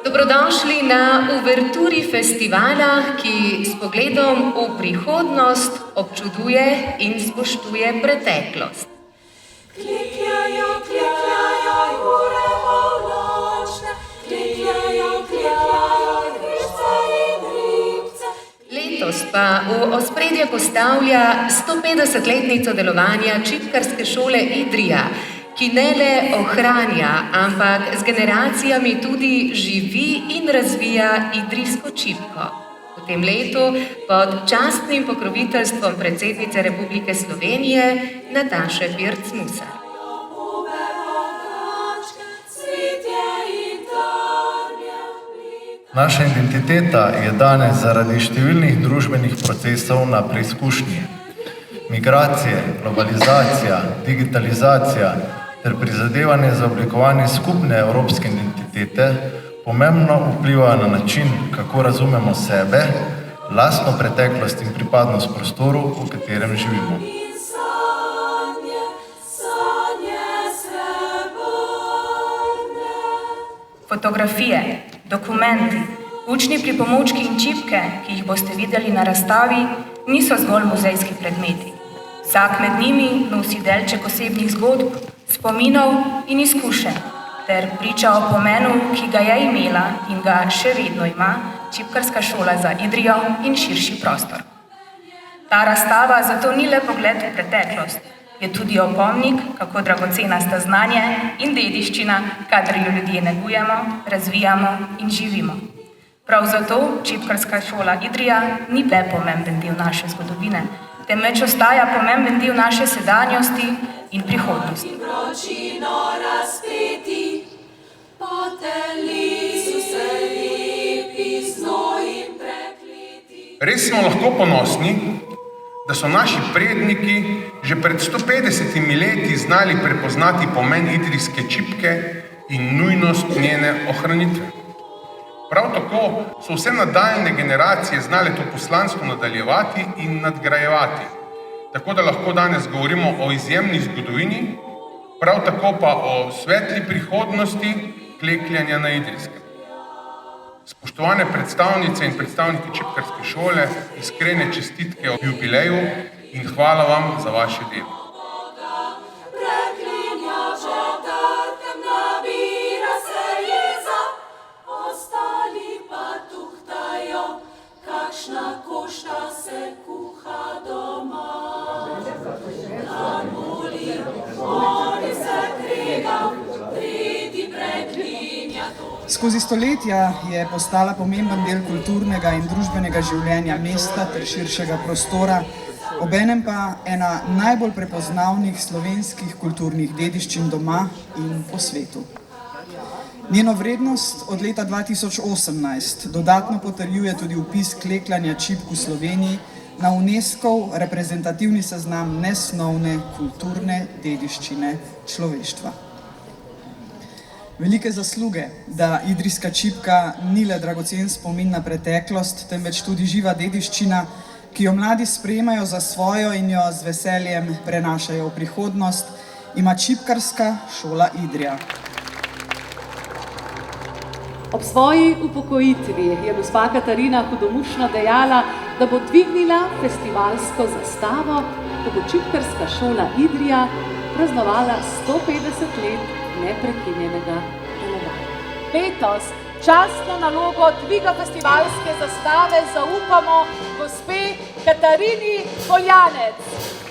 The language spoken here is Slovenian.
Dobrodošli na uverturi festivala, ki s pogledom v prihodnost občuduje in spoštuje preteklost. Klekjajo, klekjajo, ure polnočne, klekjajo, klekjajo, rižce in ribce. Letos pa v ospredje postavlja 150-letnico delovanja Čipkarske šole Idrija, ki ne le ohranja, ampak z generacijami tudi živi in razvija idrijsko čipko. V tem letu pod častnim pokroviteljstvom predsednice Republike Slovenije Nataše Pirc-Musar. Naša identiteta je danes zaradi številnih družbenih procesov na preizkušnji. Migracije, globalizacija, digitalizacija ter prizadevanje za oblikovanje skupne evropske identitete pomembno vplivajo na način, kako razumemo sebe, lastno preteklost in pripadnost prostoru, v katerem živimo. Fotografije, dokumenti, učni pripomočki in čipke, ki jih boste videli na razstavi, niso zgolj muzejski predmeti. Vsak med njimi nosi delček osebnih zgodb, spominov in izkušenj ter priča o pomenu, ki ga je imela in ga še vedno ima Čipkarska šola za Idrijo in širši prostor. Ta razstava zato ni le pogled v preteklost, je tudi opomnik, kako dragocena sta znanje in dediščina, kadar jo ljudje negujemo, razvijamo in živimo. Prav zato Čipkarska šola Idrija ni le pomemben del naše zgodovine, temveč ostaja pomemben del naše sedanjosti in prihodnosti. Res smo lahko ponosni, da so naši predniki že pred 150 leti znali prepoznati pomen idrijske čipke in nujnost njene ohranitve. Prav tako so vse nadaljne generacije znale to poslanstvo nadaljevati in nadgrajevati, tako da lahko danes govorimo o izjemni zgodovini, prav tako pa o svetli prihodnosti klekljanja na Idrijskem. Spoštovane predstavnice in predstavniki Čipkarske šole, iskrene čestitke ob jubileju in hvala vam za vaše delo. Skozi stoletja je postala pomemben del kulturnega in družbenega življenja mesta ter širšega prostora, obenem pa ena najbolj prepoznavnih slovenskih kulturnih dediščin doma in po svetu. Njeno vrednost od leta 2018 dodatno potrjuje tudi vpis klekljanja čipk v Sloveniji na UNESCOV reprezentativni seznam nesnovne kulturne dediščine človeštva. Velike zasluge, da idrijska čipka ni le dragocen spomin na preteklost, temveč tudi živa dediščina, ki jo mladi sprejemajo za svojo in jo z veseljem prenašajo v prihodnost, ima Čipkarska šola Idrija. Ob svoji upokojitvi je gospa Katarina hudomušno dejala, da bo dvignila festivalsko zastavo, ko bo Čipkarska šola Idrija praznovala 150 let neprekinjenega delovanja. Letos častno nalogo dviga festivalske zastave zaupamo gospe Katarini Poljanec.